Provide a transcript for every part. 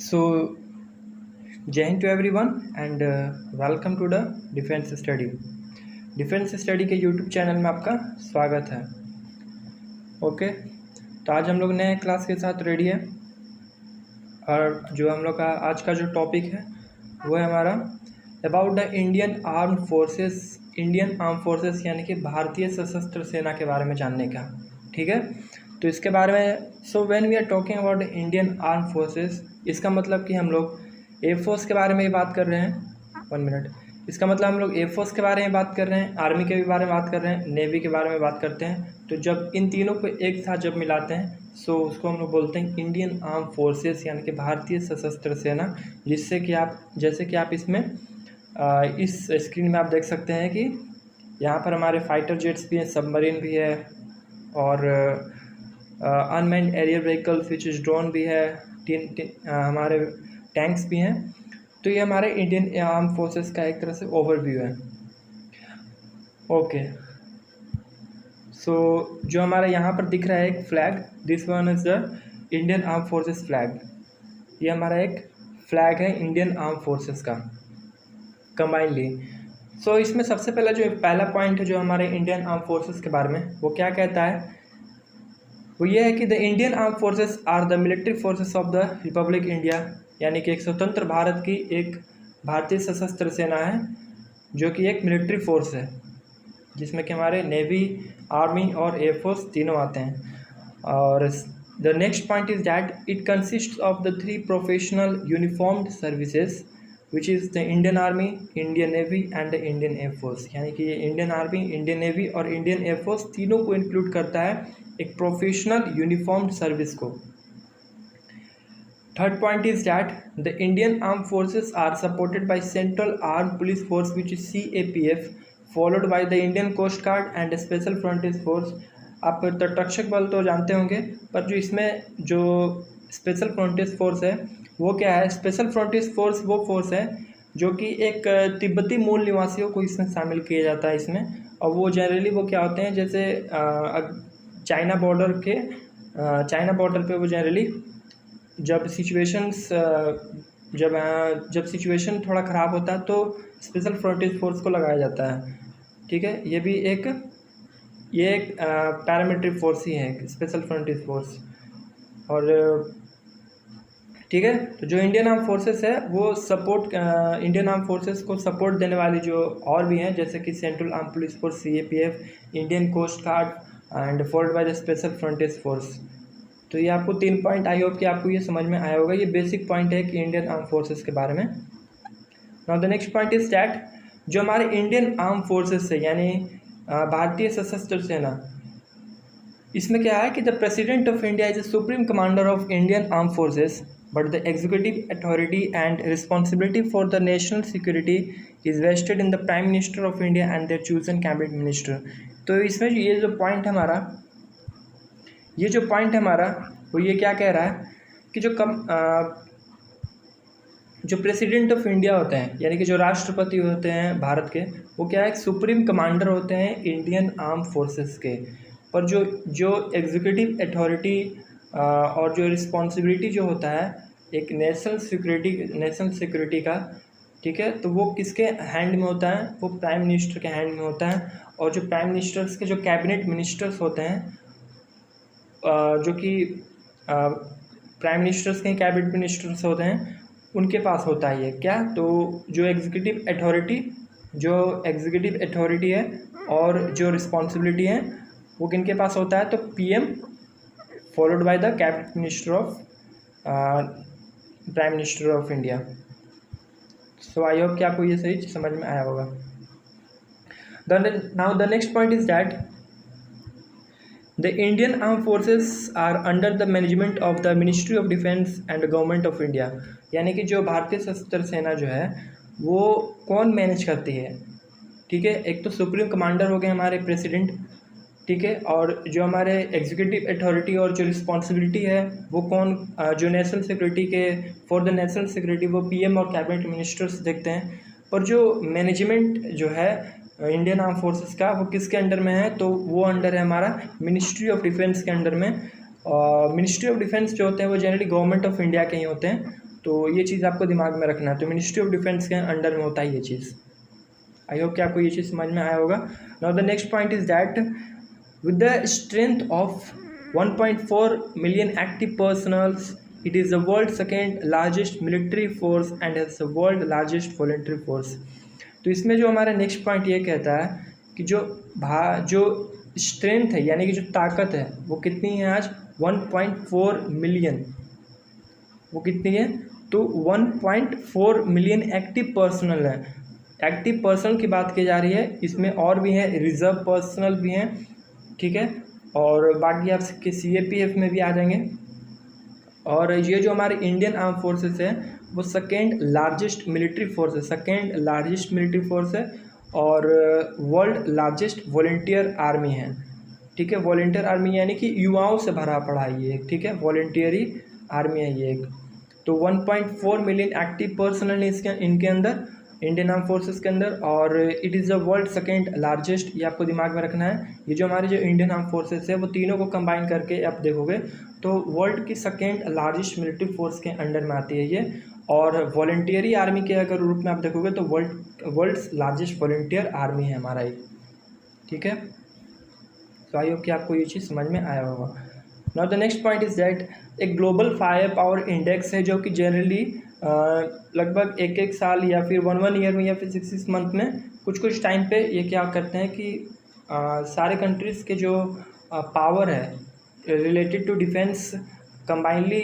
So, Jai Hind to everyone and welcome to the defence study. Defence study के YouTube channel में आपका स्वागत है। ओके, तो आज हम लोग नए क्लास के साथ रेडी है और जो हम लोग का आज का जो टॉपिक है वो है हमारा about the Indian arm forces यानी कि भारतीय सशस्त्र सेना के बारे में जानने का। ठीक है, तो इसके बारे में when we are talking about the Indian arm forces, इसका मतलब कि हम लोग एयरफोर्स के बारे में ही बात कर रहे हैं। 1 मिनट, इसका मतलब हम लोग एयरफोर्स के बारे में बात कर रहे हैं, आर्मी के भी बारे में बात कर रहे हैं, नेवी के बारे में बात करते हैं। तो जब इन तीनों को एक साथ जब मिलाते हैं उसको हम लोग बोलते हैं इंडियन आर्म फोर्सेस यानी कि भारतीय सशस्त्र सेना। जिससे कि जैसे कि आप इसमें इस स्क्रीन में आप देख सकते हैं कि यहाँ पर हमारे फाइटर जेट्स भी हैं, सबमरीन भी है और unmanned aerial vehicles which is drone भी है, हमारे टैंक्स भी हैं। तो ये हमारे इंडियन आर्म फोर्सेस का एक तरह से ओवरव्यू है। ओके, जो हमारा यहाँ पर दिख रहा है एक flag, this one is the Indian arm forces flag. ये हमारा एक फ्लैग है इंडियन आर्म फोर्सेस का कंबाइनली। इसमें सबसे पहला जो पहला पॉइंट है जो हमारे इंडियन आर्म फोर्सेस के बारे में, वो क्या कहता है, वो ये है कि the Indian arm forces are the military forces of the republic India, यानी कि एक स्वतंत्र भारत की एक भारतीय सशस्त्र सेना है जो कि एक मिलिट्री फोर्स है जिसमें कि हमारे नेवी, आर्मी और एयरफोर्स तीनों आते हैं। और the next point is that it consist of the 3 professional uniformed services which is the Indian army, Indian navy and the Indian air force. यानी कि ये इंडियन आर्मी, इंडियन नेवी और इंडियन एयरफोर्स तीनों को इंक्लूड करता है एक प्रोफेशनल यूनिफॉर्म्ड सर्विस को। Third point is that the Indian Armed Forces are supported by Central Armed Police Force which is CAPF, followed by the Indian Coast Guard and Special Frontier Force। आप तटरक्षक बल तो जानते होंगे, पर जो इसमें जो स्पेशल फ्रंटियर फोर्स है वो क्या है? स्पेशल फ्रंटियर फोर्स वो फोर्स है जो कि एक तिब्बती मूल निवासियों को इसमें शामिल किया जाता है इसमें। और वो जनरली वो क्या होते हैं, जैसे चाइना बॉर्डर पे वो जनरली जब सिचुएशन थोड़ा ख़राब होता है तो स्पेशल फ्रंटियर फोर्स को लगाया जाता है। ठीक है, ये एक पैरामिलिट्री फोर्स ही है, स्पेशल फ्रंटियर फोर्स। और ठीक है, तो जो इंडियन आर्म फोर्सेस है वो इंडियन आर्म फोर्सेस को सपोर्ट देने वाली जो और भी हैं, जैसे कि central arm police force CAPF, Indian coast guard and followed by the special frontier force. तो ये आपको 3 पॉइंट, आई होप कि आपको ये समझ में आया होगा। ये बेसिक पॉइंट है कि इंडियन आर्म फोर्सेस के बारे में। Now the next point is that जो हमारे इंडियन आर्म फोर्सेस है यानी भारतीय सशस्त्र सेना, इसमें क्या है कि the president of India is the supreme commander of Indian arm forces but the executive authority and responsibility for the national security is vested in the prime minister of India and their chosen cabinet minister. तो इसमें ये जो point हमारा वो ये क्या कह रहा है कि जो प्रेसिडेंट ऑफ इंडिया होते हैं यानी कि जो राष्ट्रपति होते हैं भारत के, वो क्या है, सुप्रीम कमांडर होते हैं इंडियन आर्म फोर्सेस के। पर जो एग्जीक्यूटिव अथॉरिटी और जो रिस्पॉन्सिबिलिटी जो होता है एक नेशनल सिक्योरिटी का, ठीक है, तो वो किसके हैंड में होता है? वो प्राइम मिनिस्टर के हैंड में होता है। और जो प्राइम मिनिस्टर्स के जो कैबिनेट मिनिस्टर्स होते हैं, जो कि प्राइम मिनिस्टर्स के कैबिनेट मिनिस्टर्स होते हैं, उनके पास होता है ये क्या, तो जो एग्जीक्यूटिव अथॉरिटी है और जो रिस्पॉन्सिबिलिटी है वो किनके पास होता है? तो PM followed by the cabinet minister of prime minister of India. I hope कि आपको ये सही समझ में आया होगा। Now the next point is that The Indian Armed Forces are under the management of the Ministry of Defence and the Government of India। यानी कि जो भारतीय सशस्त्र सेना जो है वो कौन मैनेज करती है? ठीक है, एक तो सुप्रीम कमांडर हो गए हमारे प्रेसिडेंट, ठीक है, और जो हमारे एग्जीक्यूटिव अथॉरिटी और जो रिस्पॉन्सिबिलिटी है वो कौन, जो नेशनल सिक्योरिटी के फॉर द नेशनल सिक्योरिटी वो PM और कैबिनेट मिनिस्टर्स देखते हैं। पर जो मैनेजमेंट जो है इंडियन आर्म फोर्सेस का वो किसके अंडर में है? तो वो अंडर है हमारा मिनिस्ट्री ऑफ डिफेंस के अंडर में। मिनिस्ट्री ऑफ डिफेंस जो होते हैं वो जनरली गवर्नमेंट ऑफ इंडिया के ही होते हैं। तो ये चीज़ आपको दिमाग में रखना है। तो मिनिस्ट्री ऑफ डिफेंस के अंडर में होता है ये चीज़। आई होप कि आपको ये चीज़ समझ में आया होगा। Now the next point is that with the strength of 1.4 million active personnel, it is the world's second largest military force and has the world largest voluntary force। तो इसमें जो हमारा नेक्स्ट पॉइंट ये कहता है कि जो स्ट्रेंथ है यानी कि जो ताकत है वो कितनी है आज 1.4 मिलियन। वो कितनी है तो 1.4 मिलियन एक्टिव पर्सनल है। एक्टिव पर्सनल की बात की जा रही है, इसमें और भी हैं, रिजर्व पर्सनल भी हैं, ठीक है, और बाकी आपके CAPF में भी आ जाएंगे। और ये जो हमारे इंडियन आर्म फोर्सेस है वो सेकेंड लार्जेस्ट मिलिट्री फोर्स है, सेकेंड लार्जेस्ट मिलिट्री फोर्स है और वर्ल्ड लार्जेस्ट वॉलंटियर आर्मी है, ठीक है। वॉलंटियर आर्मी यानी कि युवाओं से भरा पड़ा है ये एक, ठीक है, वॉलंटियरी आर्मी है ये एक। तो 1.4 मिलियन एक्टिव पर्सनल है इनके अंदर, इंडियन आर्म फोर्सेस के अंदर, और it is the world second largest, ये आपको दिमाग में रखना है। ये जो हमारे जो इंडियन आर्म फोर्सेस है वो तीनों को कंबाइन करके आप देखोगे तो वर्ल्ड की सेकेंड लार्जेस्ट मिलिट्री फोर्स के अंडर में आती है ये। और वॉलंटियरी आर्मी के अगर रूप में आप देखोगे तो वर्ल्ड्स लार्जेस्ट वॉलंटियर आर्मी है हमारा ये, ठीक है। तो आई होप कि आपको ये चीज़ समझ में आया होगा। Now the next point is that एक ग्लोबल फायर पावर इंडेक्स है जो कि जनरली लगभग एक साल या फिर वन ईयर में या फिर 6 मंथ में कुछ टाइम पे ये क्या करते हैं कि सारे कंट्रीज़ के जो पावर है रिलेटेड टू डिफेंस कंबाइनली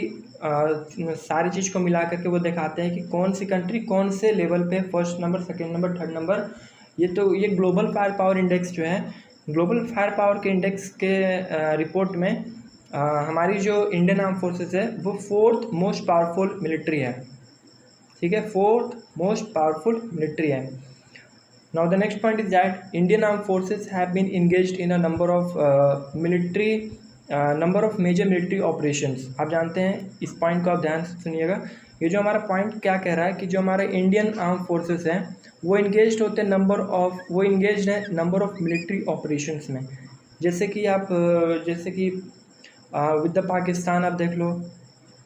सारी चीज़ को मिला करके वो दिखाते हैं कि कौन सी कंट्री कौन से लेवल पे first number, second number, third number. ये ग्लोबल फायर पावर इंडेक्स जो है, ग्लोबल फायर पावर के इंडेक्स के रिपोर्ट में हमारी जो इंडियन आर्म फोर्सेस है वो 4th मोस्ट पावरफुल मिलिट्री है, ठीक है, 4th मोस्ट पावरफुल मिलिट्री है। Now the next point is that Indian arm forces have been engaged in a number of major military operations. आप जानते हैं, इस पॉइंट को आप ध्यान से सुनिएगा। ये जो हमारा पॉइंट क्या कह रहा है कि जो हमारे इंडियन आर्म फोर्सेस हैं वो इंगेज है नंबर ऑफ मिलिट्री ऑपरेशंस में। जैसे कि विद द पाकिस्तान आप देख लो,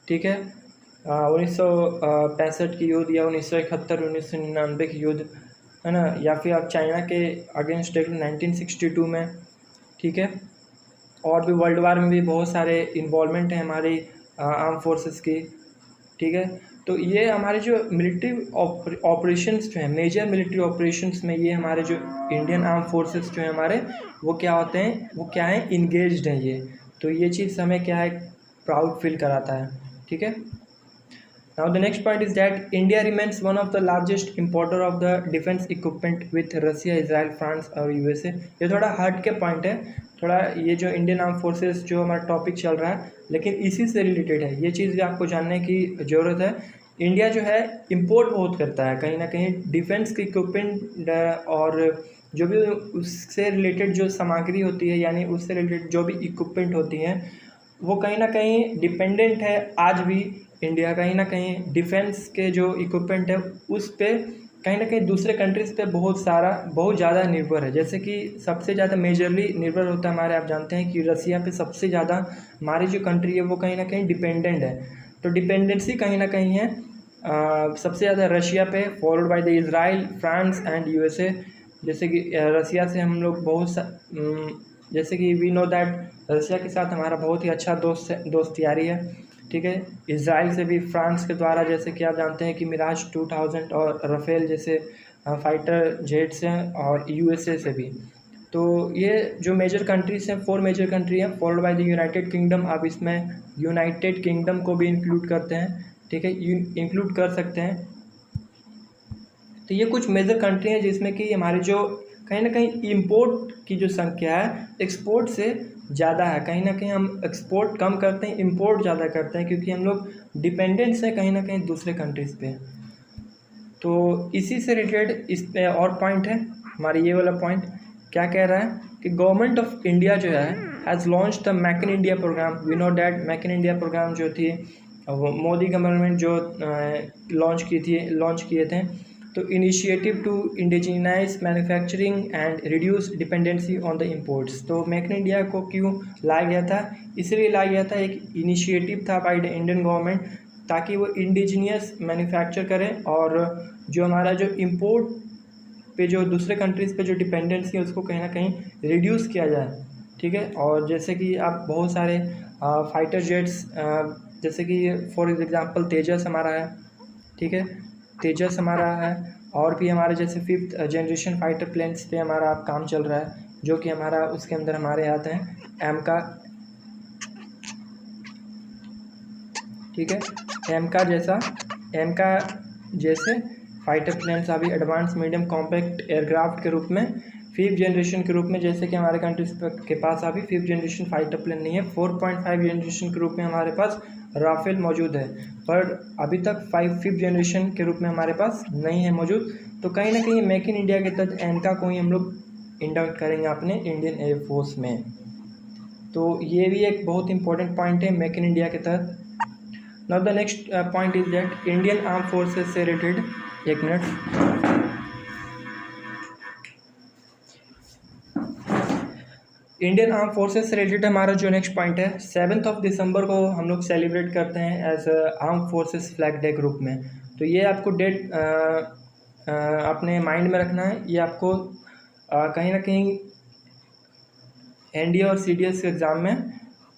ठीक है, 1965 की युद्ध या 1971 1999 की युद्ध, है ना, या फिर आप चाइना के अगेंस्ट देख लो 1962 में, ठीक है। और भी वर्ल्ड वार में भी बहुत सारे इन्वॉल्वमेंट है हमारी आर्म फोर्सेस की, ठीक है। तो ये हमारे जो मिलिट्री ऑपरेशंस जो हैं, मेजर मिलिट्री ऑपरेशंस में ये हमारे जो इंडियन आर्म फोर्सेस जो हैं हमारे वो क्या होते हैं, वो क्या है, इंगेज्ड हैं ये। तो ये चीज़ हमें क्या है, प्राउड फील कराता है, ठीक है। Now the next point is that India remains one of the largest importer of the defence equipment with Russia, Israel, France और USA। ये थोड़ा हट के पॉइंट है, थोड़ा ये जो इंडियन आर्म फोर्सेस जो हमारा टॉपिक चल रहा है लेकिन इसी से रिलेटेड है, ये चीज़ भी आपको जानने की ज़रूरत है। इंडिया जो है इम्पोर्ट बहुत करता है कहीं ना कहीं डिफेंस के इक्विपमेंट, और जो भी उससे रिलेटेड जो सामग्री होती है यानी उससे रिलेटेड जो भी इक्विपमेंट होती हैं वो कहीं ना कहीं डिपेंडेंट है आज भी। इंडिया कहीं ना कहीं डिफेंस के जो इक्विपमेंट है उस पर कहीं ना कहीं दूसरे कंट्रीज़ पे बहुत ज़्यादा निर्भर है। जैसे कि सबसे ज़्यादा मेजरली निर्भर होता है हमारे, आप जानते हैं कि रसिया पे सबसे ज़्यादा हमारी जो कंट्री है वो कहीं ना कहीं डिपेंडेंट है। तो डिपेंडेंसी कहीं ना कहीं है सबसे ज़्यादा रशिया पे, followed by the Israel, France and USA। जैसे कि रसिया से हम लोग जैसे कि वी नो दैट रसिया के साथ हमारा बहुत ही अच्छा दोस्त यारी है, ठीक है। इजराइल से भी फ्रांस के द्वारा, जैसे कि आप जानते हैं कि मिराज 2000 और राफेल जैसे फाइटर जेट्स हैं, और USA से भी। तो ये जो मेजर कंट्रीज हैं, 4 मेजर कंट्री हैं, followed by the United kingdom. आप इसमें यूनाइटेड किंगडम को भी इंक्लूड करते हैं, ठीक है, इंक्लूड कर सकते हैं। तो ये कुछ मेजर कंट्री हैं जिसमें कि हमारे जो कहीं ना कहीं इंपोर्ट की जो संख्या है एक्सपोर्ट से ज़्यादा है। कहीं ना कहीं हम एक्सपोर्ट कम करते हैं, इंपोर्ट ज़्यादा करते हैं, क्योंकि हम लोग डिपेंडेंट्स हैं कहीं ना कहीं दूसरे कंट्रीज़ पे। तो इसी से रिलेटेड इस पे और पॉइंट है हमारी, ये वाला पॉइंट क्या कह रहा है कि गवर्नमेंट ऑफ इंडिया जो है has launch the Make in India programme. We know that Make in India programme जो थी वो मोदी गवर्नमेंट जो लॉन्च किए थे। तो initiative to indigenise manufacturing and reduce dependency on the imports. तो मेक इन इंडिया को क्यों लाया गया था, इसलिए लाया गया था, एक इनिशिएटिव था बाय द इंडियन गवर्नमेंट ताकि वो इंडिजीनियस मैन्युफैक्चर करें और जो हमारा जो इम्पोर्ट पे जो दूसरे कंट्रीज़ पे जो डिपेंडेंसी है उसको कहीं ना कहीं रिड्यूस किया जाए। ठीक है, और जैसे कि आप बहुत सारे फाइटर जेट्स, जैसे कि फॉर एग्जांपल तेजस हमारा है। ठीक है, तेजस हमारा है, और भी हमारे जैसे 5th जनरेशन फाइटर प्लेन्स पे हमारा अब काम चल रहा है, जो कि हमारा उसके अंदर हमारे आते हैं एमका। ठीक है, एमका जैसे फाइटर प्लेन्स अभी एडवांस मीडियम कॉम्पैक्ट एयरक्राफ्ट के रूप में 5th जनरेशन के रूप में, जैसे कि हमारे कंट्रीज के पास अभी 5th जनरेशन फाइटर प्लेन नहीं है, 4.5 जनरेशन के रूप में हमारे पास राफेल मौजूद है, पर अभी तक 5th जनरेशन के रूप में हमारे पास नहीं है मौजूद। तो कहीं ना कहीं मेक इन इंडिया के तहत एमका को ही हम लोग इंडक्ट करेंगे अपने इंडियन एयरफोर्स में। तो ये भी एक बहुत इंपॉर्टेंट पॉइंट है मेक इन इंडिया के तहत। Now the next point is that Indian arm forces से रिलेटेड, एक मिनट, इंडियन आर्म फोर्सेस से रिलेटेड हमारा जो नेक्स्ट पॉइंट है, 7 दिसंबर को हम लोग सेलिब्रेट करते हैं as arm forces flag day group में। तो ये आपको डेट अपने माइंड में रखना है। ये आपको कहीं ना कहीं एनडीए और सीडीएस के एग्ज़ाम में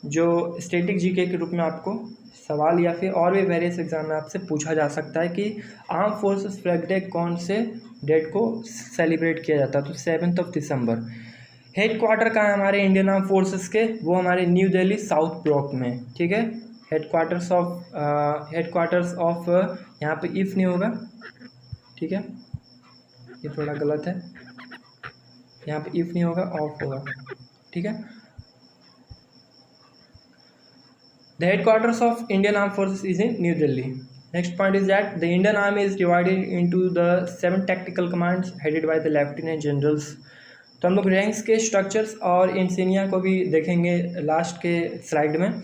जो स्टैटिक जीके के रूप में आपको सवाल या फिर और भी वेरियस एग्जाम में आपसे पूछा जा सकता है कि आर्म फोर्सेस फ्लैग डे कौन से डेट को सेलिब्रेट किया जाता है। तो 7 दिसंबर। हेड क्वार्टर कहाँ है हमारे इंडियन आर्म फोर्सेस के, वो हमारे न्यू दिल्ली साउथ ब्लॉक में। ठीक है, हेड क्वार्टर्स ऑफ यहाँ पे इफ नहीं होगा, ठीक है, ये थोड़ा गलत है, यहाँ पे इफ नहीं होगा, ऑफ होगा। ठीक है, the headquarters of Indian Armed Forces is in New Delhi. Next point is that the Indian Army is divided into the 7 tactical commands headed by the Lieutenant Generals. तो हम लोग रैंक्स के structures और इंसिनिया को भी देखेंगे लास्ट के slide में।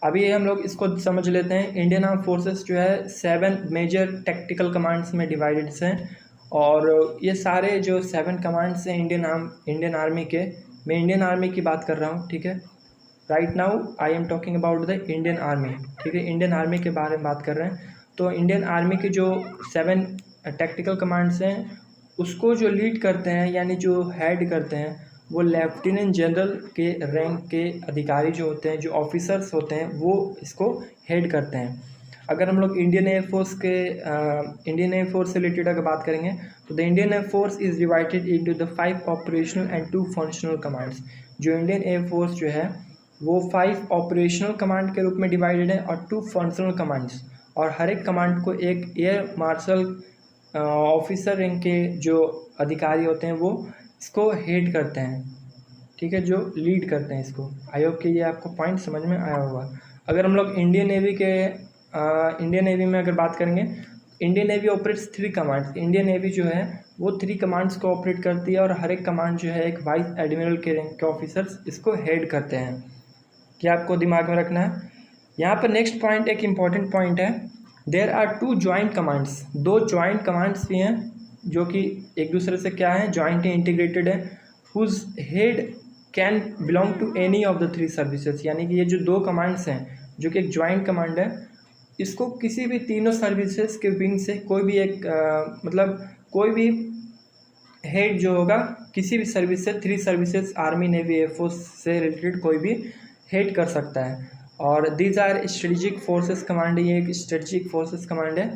अभी हम लोग इसको समझ लेते हैं। इंडियन आर्म फोर्सेस जो है 7 मेजर टैक्टिकल कमांड्स में डिवाइडेड हैं, और ये सारे जो 7 कमांड्स हैं इंडियन आर्मी के, मैं इंडियन आर्मी की बात कर रहा हूँ। ठीक है, right now I am talking about the Indian army. ठीक है, इंडियन आर्मी के बारे में बात कर रहे हैं। तो इंडियन आर्मी के जो 7 टैक्टिकल कमांड्स हैं उसको जो लीड करते हैं यानी जो हेड करते हैं वो लेफ्टिनेंट जनरल के रैंक के अधिकारी जो होते हैं, जो ऑफिसर्स होते हैं, वो इसको हेड करते हैं। अगर हम लोग इंडियन एयरफोर्स से रिलेटेड अगर बात करेंगे तो the Indian air force is divided into the 5 operational and 2 functional commands. जो इंडियन एयरफोर्स जो है वो 5 ऑपरेशनल कमांड के रूप में डिवाइडेड है और 2 फंक्शनल कमांड्स, और हर एक कमांड को एक एयर मार्शल ऑफिसर रैंक के जो अधिकारी होते हैं वो इसको हेड करते हैं। ठीक है, जो लीड करते हैं इसको। आई होप कि ये आपको पॉइंट समझ में आया होगा। अगर हम लोग इंडियन नेवी में अगर बात करेंगे, Indian navy operates 3 commands. Indian navy जो है वो 3 कमांड्स को ऑपरेट करती है, और हर एक कमांड जो है एक वाइस एडमिरल के रैंक के ऑफिसर्स इसको हेड करते हैं। क्या आपको दिमाग में रखना है। यहाँ पर नेक्स्ट पॉइंट एक इम्पॉर्टेंट पॉइंट है, there are 2 joint commands. 2 joint commands भी हैं जो कि एक दूसरे से क्या है, ज्वाइंटली इंटीग्रेटेड है, whose head can belong to any of the 3 services. यानी कि ये जो 2 कमांड्स हैं जो कि एक ज्वाइंट कमांड है, इसको किसी भी तीनों सर्विसेज के विंग से कोई भी एक मतलब कोई भी हेड जो होगा किसी भी सर्विस से, 3 सर्विसेज आर्मी नेवी एयरफोर्स से रिलेटेड कोई भी हेड कर सकता है। और these are strategic forces command. ये एक स्ट्रेटेजिक फोर्सेस कमांड है।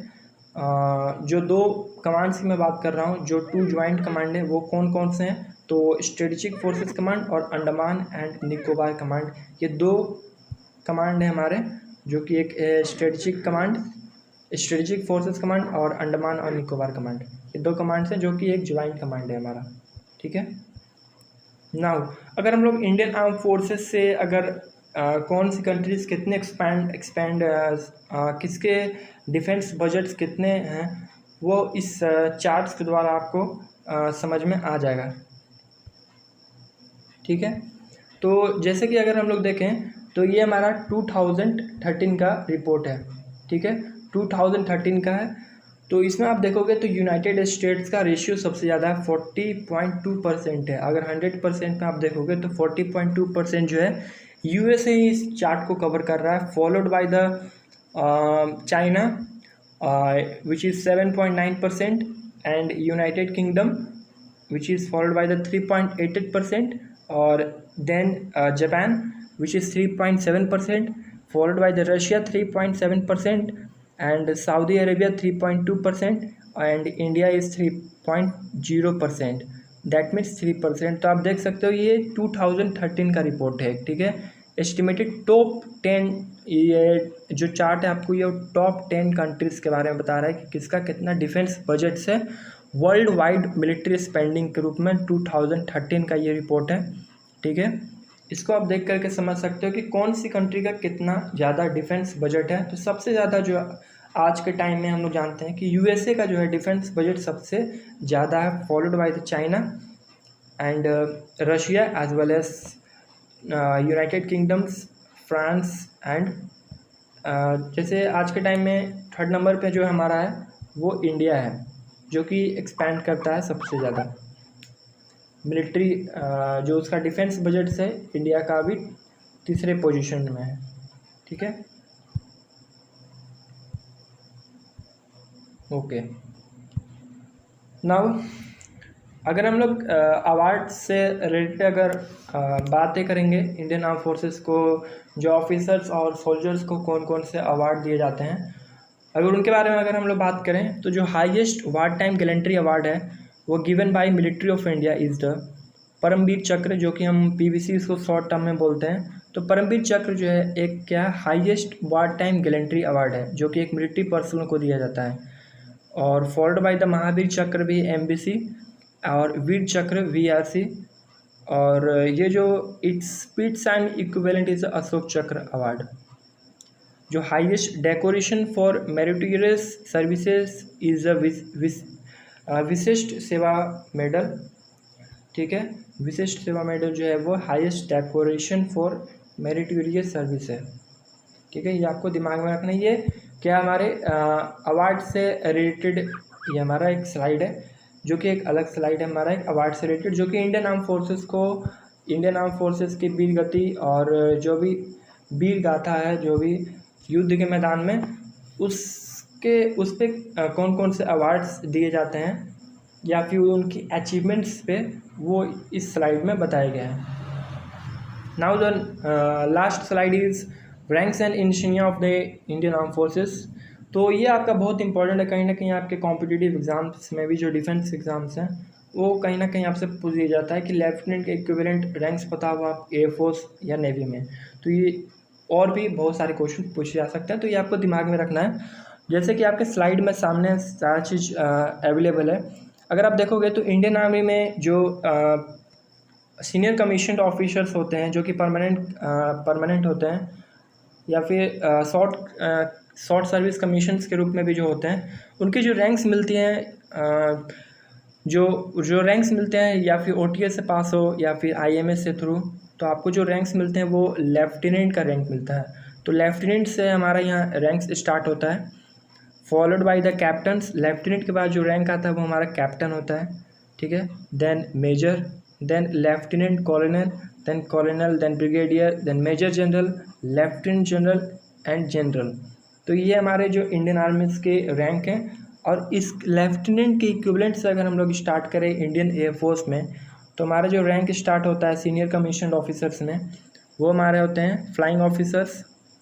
जो 2 कमांड्स की मैं बात कर रहा हूँ, जो 2 ज्वाइंट कमांड है वो कौन कौन से हैं, तो स्ट्रेटेजिक फोर्सेस कमांड और अंडमान एंड निकोबार कमांड। ये 2 कमांड है हमारे, जो कि एक स्ट्रेटेजिक फोर्सेस कमांड और अंडमान और निकोबार कमांड। ये 2 कमांड्स हैं जो कि एक ज्वाइंट कमांड है हमारा। ठीक है, नाउ अगर हम लोग इंडियन आर्म फोर्सेस से अगर कौन सी कंट्रीज़ कितने एक्सपैंड किसके डिफेंस बजट्स कितने हैं, वो इस चार्ट्स के द्वारा आपको समझ में आ जाएगा। ठीक है, तो जैसे कि अगर हम लोग देखें तो ये हमारा 2013 का रिपोर्ट है। ठीक है, 2013 का है। तो इसमें आप देखोगे तो यूनाइटेड स्टेट्स का रेशियो सबसे ज़्यादा है, 40.2% है। अगर 100% में आप देखोगे तो 40.2% जो है यूएसए इस चार्ट को कवर कर रहा है, followed by the China, which is 7.9%, and United Kingdom, which is followed by the 3.88%, or then Japan, which is 3.7%, followed by the Russia 3.7%, and Saudi Arabia 3.2%, and India is 3.0%. That means 3%। तो आप देख सकते हो ये 2013 का report है, ठीक है। एस्टिमेटेड टॉप 10, ये जो चार्ट है आपको ये टॉप 10 कंट्रीज़ के बारे में बता रहा है कि किसका कितना डिफेंस बजट से वर्ल्ड वाइड मिलिट्री स्पेंडिंग के रूप में 2013 का ये रिपोर्ट है, ठीक है। इसको आप देख करके समझ सकते हो कि कौन सी कंट्री का कितना ज़्यादा डिफेंस बजट है। तो सबसे ज़्यादा जो आज के टाइम में हम लोग जानते हैं कि यूएसए का जो है डिफेंस बजट सबसे ज़्यादा है, followed by the China and Russia as well as United Kingdoms, France and जैसे आज के टाइम में थर्ड नंबर पे जो हमारा है वो इंडिया है, जो कि एक्सपैंड करता है सबसे ज़्यादा मिलिट्री, जो उसका डिफेंस बजट से इंडिया का भी तीसरे पोजीशन में है, ठीक है। ओके, नाउ अगर हम लोग अवार्ड से रिलेटेड अगर बातें करेंगे, इंडियन आर्म फोर्सेस को जो ऑफिसर्स और सोल्जर्स को कौन कौन से अवार्ड दिए जाते हैं, अगर उनके बारे में अगर हम लोग बात करें तो जो highest war time gallantry award है वो given by military of India is the Paramvir Chakra, जो कि हम पीवीसी इसको शॉर्ट टर्म में बोलते हैं। तो परमवीर चक्र जो है एक क्या highest war time gallantry award है, जो कि एक मिलिट्री पर्सन को दिया जाता है, और फॉलोड बाय द महावीर चक्र भी एमबीसी, और वीर चक्र वीआरसी, और ये जो it's speeds and equivalent is Ashok चक्र अवार्ड। जो highest decoration for meritorious services is a विशिष्ट सेवा मेडल, ठीक है। विशिष्ट सेवा मेडल जो है वो highest decoration for meritorious service है, ठीक है। ये आपको दिमाग में रखना है। ये क्या हमारे अवार्ड से रिलेटेड, ये हमारा एक स्लाइड है, जो कि एक अलग स्लाइड है हमारा एक अवार्ड से रिलेटेड, जो कि इंडियन आर्म फोर्सेस को, इंडियन आर्म फोर्सेस की वीर गति और जो भी वीर गाथा है, जो भी युद्ध के मैदान में उस पर कौन कौन से अवार्ड्स दिए जाते हैं या फिर उनकी अचीवमेंट्स पे वो इस स्लाइड में बताए गए हैं। Now the last slide is ranks and insignia of the Indian arm forces. तो ये आपका बहुत इंपॉर्टेंट है, कहीं ना कहीं आपके कॉम्पिटिटिव एग्जाम्स में भी जो डिफेंस एग्जाम्स हैं वो कहीं ना कहीं आपसे पूछ दिया जाता है कि लेफ्टिनेंट के इक्विवेलेंट रैंक्स पता हो आप एयरफोर्स या नेवी में। तो ये और भी बहुत सारे क्वेश्चन पूछे जा सकते हैं, तो ये आपको दिमाग में रखना है। जैसे कि आपके स्लाइड में सामने सारा चीज़ अवेलेबल है। अगर आप देखोगे तो इंडियन आर्मी में जो सीनियर कमीशन्ड ऑफिसर्स होते हैं, जो कि परमानेंट होते हैं, या फिर शॉर्ट सर्विस कमीशंस के रूप में भी जो होते हैं, उनकी जो रैंक्स मिलती हैं, जो रैंक्स मिलते हैं या फिर ओटीएस से पास हो या फिर आईएमएस से थ्रू, तो आपको जो रैंक्स मिलते हैं वो लेफ्टिनेंट का रैंक मिलता है। तो लेफ्टिनेंट से हमारा यहाँ रैंक्स स्टार्ट होता है, followed by the captains. Lieutenant के बाद जो रैंक आता है वो हमारा कैप्टन होता है, ठीक है। Then major, then lieutenant colonel, then colonel, then brigadier, then major general, lieutenant general and general. तो ये हमारे जो इंडियन आर्मी के रैंक हैं। और इस लेफ्टिनेंट के इक्विवेलेंट से अगर हम लोग स्टार्ट करें इंडियन एयरफोर्स में, तो हमारा जो रैंक स्टार्ट होता है सीनियर कमीशन्ड ऑफिसर्स में, वो हमारे होते हैं फ्लाइंग ऑफिसर्स,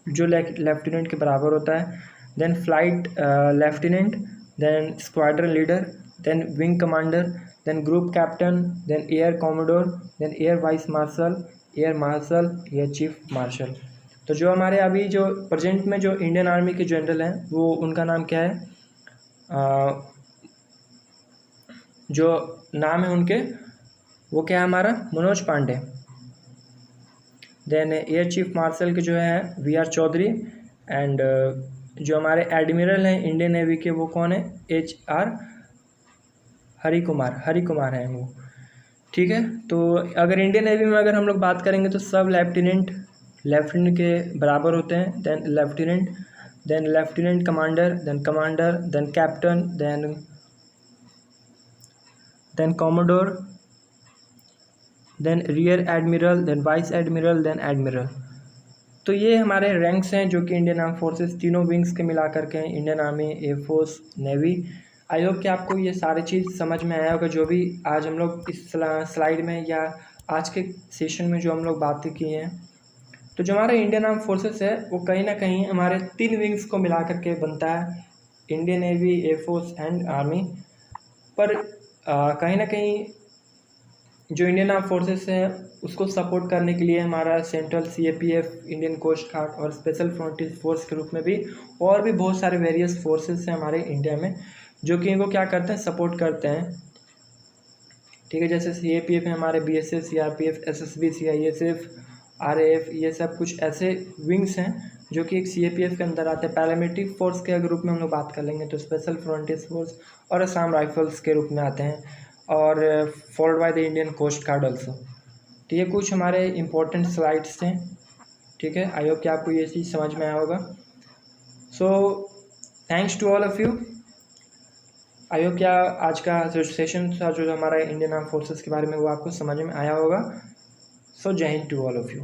जो लेफ्टिनेंट के बराबर होता है, then flight lieutenant, then squadron leader, then wing commander, then group captain, then air commodore, then air vice marshal, air marshal, air chief marshal. तो जो हमारे अभी जो प्रेजेंट में जो इंडियन आर्मी के जनरल हैं वो उनका नाम क्या है, जो नाम है उनके वो क्या है हमारा, Manoj Pandey. Then air chief marshal के जो है वी आर चौधरी, एंड जो हमारे एडमिरल हैं इंडियन नेवी के वो कौन है, HR हरि कुमार हैं वो, ठीक है। तो अगर इंडियन नेवी में अगर हम लोग बात करेंगे तो सब लेफ्टिनेंट के बराबर होते हैं, then lieutenant commander, then captain, then commodore, then rear admiral, then vice admiral, then admiral. तो ये हमारे रैंक्स हैं जो कि इंडियन आर्म फोर्सेस तीनों विंग्स के मिला करके हैं, Indian army, air force, navy. I hope कि आपको ये सारी चीज़ समझ में आया होगा जो भी आज हम लोग इस स्लाइड में या आज के सेशन में जो हम लोग बातें की हैं। तो जो हमारा इंडियन आर्म फोर्सेस है वो कहीं ना कहीं हमारे 3 विंग्स को मिला करके बनता है, Indian navy, air force and army. पर कहीं ना कहीं जो इंडियन आर्म फोर्सेस है उसको सपोर्ट करने के लिए हमारा central CAPF, Indian coast guard और स्पेशल फ्रंटियर फोर्स के रूप में भी और भी बहुत सारे वेरियस फोर्सेस हैं हमारे इंडिया में जो कि इनको क्या करते हैं, सपोर्ट करते हैं। ठीक है, जैसे CAPF है हमारे, BSF, CRPF, SSB, CISF, RAF, ये सब कुछ ऐसे विंग्स हैं जो कि एक CAPF के अंदर आते हैं। पैरामिलिट्री फोर्स के रूप में हम लोग बात कर लेंगे तो स्पेशल फ्रंटियर फोर्स और असम राइफल्स के रूप में आते हैं, और followed by the Indian coast guard also. तो ये कुछ हमारे इंपॉर्टेंट स्लाइड्स थे। ठीक है, आई होप कि आपको ये चीज़ समझ में आया होगा। So thanks to all of you. I hope क्या आज का जो सेशन था जो हमारा इंडियन आर्म फोर्सेस के बारे में वो आपको समझ में आया होगा। So Jai Hind to all of you.